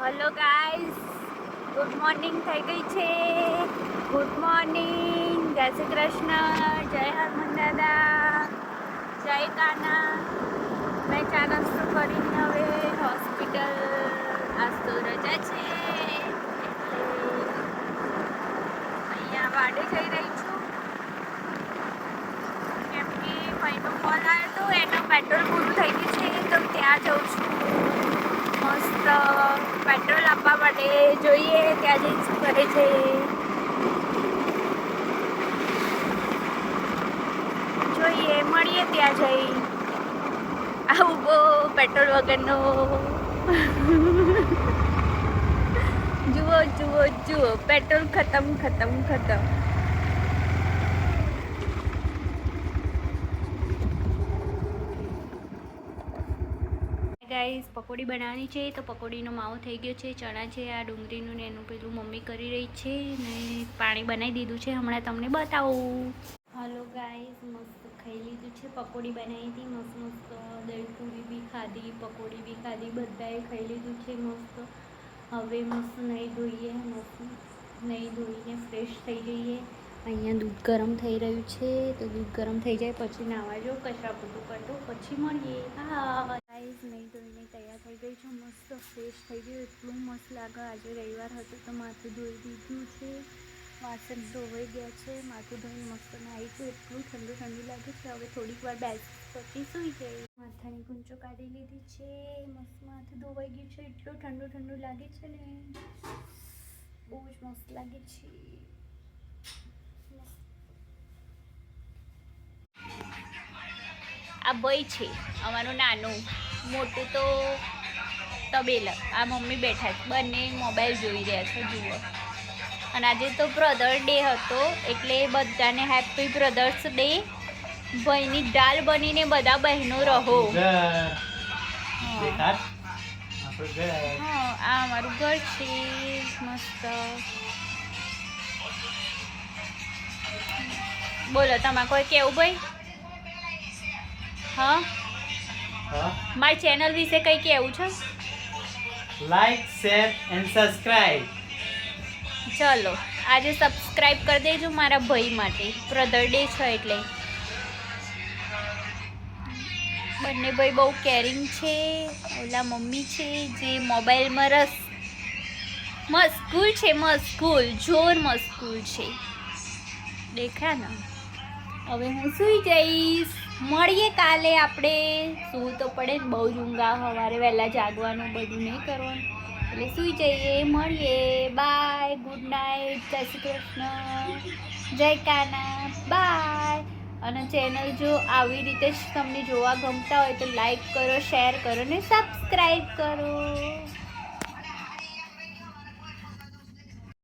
Hello guys, good morning થઈ ગઈ છે. ગુડ મોર્નિંગ, જય શ્રી કૃષ્ણ, જય હનુમાન દાદા, જય કાના. મેં ચા નાસ્તો કરીને હવે હોસ્પિટલ, આજ તો રજા છે અહીંયા વાડે જઈ રહી છું કેમ કે ભાઈનો ફોન આવ્યો હતો, એનો પેટ્રોલ પૂરું થઈ ગયું છે તો ત્યાં જઉં છું. મસ્ત પેટ્રોલ આપવા માટે જોઈએ ત્યાં જઈને શું કરે છે. જોઈએ, મળીએ ત્યાં જઈ. આ ઉભો પેટ્રોલ વગરનો જુઓ જુઓ જુઓ, પેટ્રોલ ખતમ. ગાઈસ, પકોડી બનાવવાની છે તો પકોડીનો માવો થઈ ગયો છે. ચણા છે, આ ડુંગળીનું ને એનું પેલું મમ્મી કરી રહી છે ને પાણી બનાવી દીધું છે. હમણાં તમને બતાવું. હાલો ગાઈસ, મસ્ત ખાઈ લીધું છે. પકોડી બનાવી હતી મસ્ત. દહીં પૂરી બી ખાધી, પકોડી બી ખાધી, બધાએ ખાઈ લીધું છે મસ્ત. હવે મસ્ત નહીં ધોઈને ફ્રેશ થઈ જઈએ. અહીંયા દૂધ ગરમ થઈ રહ્યું છે તો દૂધ ગરમ થઈ જાય પછી નાવા જો, કચરા પોતું કરતો પછી મળીએ. હા ગાઈસ, નહીં ધોઈને તૈયાર થઈ ગઈ છું. મસ્ત ફ્રેશ થઈ ગયું, એટલું મસ્ત લાગે. આજે રવિવાર હતો તો માથું ધોઈ દીધું છે, વાસણ ધોવાઈ ગયા છે. માથું ધોઈને મસ્ત નાહી છું. એટલું ઠંડુ લાગે છે. હવે થોડીક વાર બેસ પછી સૂઈ જાય. માથાની ગુંચો કાઢી લીધી છે. મસ્ત માથું ધોવાઈ ગયું છે. એટલું ઠંડુ લાગે છે ને, બહુ જ મસ્ત લાગે છે. આ ભાઈ છે અમારું નાનું, મોટું તો તબેલા. આ મમ્મી બેઠા છે, બંને મોબાઈલ જોઈ રહ્યા છે. જુઓ, અને આજે તો બ્રધર ડે હતો એટલે બધાને હેપી બ્રધર્સ ડે. ભાઈની ડાલ બનીને બધા બહેનો રહો. હા, આ અમારું ઘર છે મસ્ત. બોલો, તમારે કોઈ કેવું ભાઈ? હા, મારી ચેનલ વિશે કંઈ કેવું છે? Like, share and subscribe. ચલો, આજે સબસ્ક્રાઇબ કરી દેજો મારા ભાઈ માટે. બ્રધર ડે છે એટલે. બંને ભાઈ બહુ કેરિંગ છે. ઓલા મમ્મી છે જે મોબાઈલમાં મસ્કૂલ છે, જોર મસ્કૂલ છે. દેખ્યા ને? હવે હું સૂઈ જઈશ. મળીએ કાલે. આપણે સૂવું તો પડે ને, બહુ જ ઊંઘ આવે. સવારે વહેલા જાગવાનું, બધું નહીં કરવાનું એટલે સૂઈ જઈએ. મળીએ. બાય, ગુડ નાઇટ, જય શ્રી કૃષ્ણ, જય કાના, બાય. અને ચેનલ જો આવી રીતે જ તમને જોવા ગમતા હોય તો લાઈક કરો, શેર કરો ને સબસ્ક્રાઈબ કરો.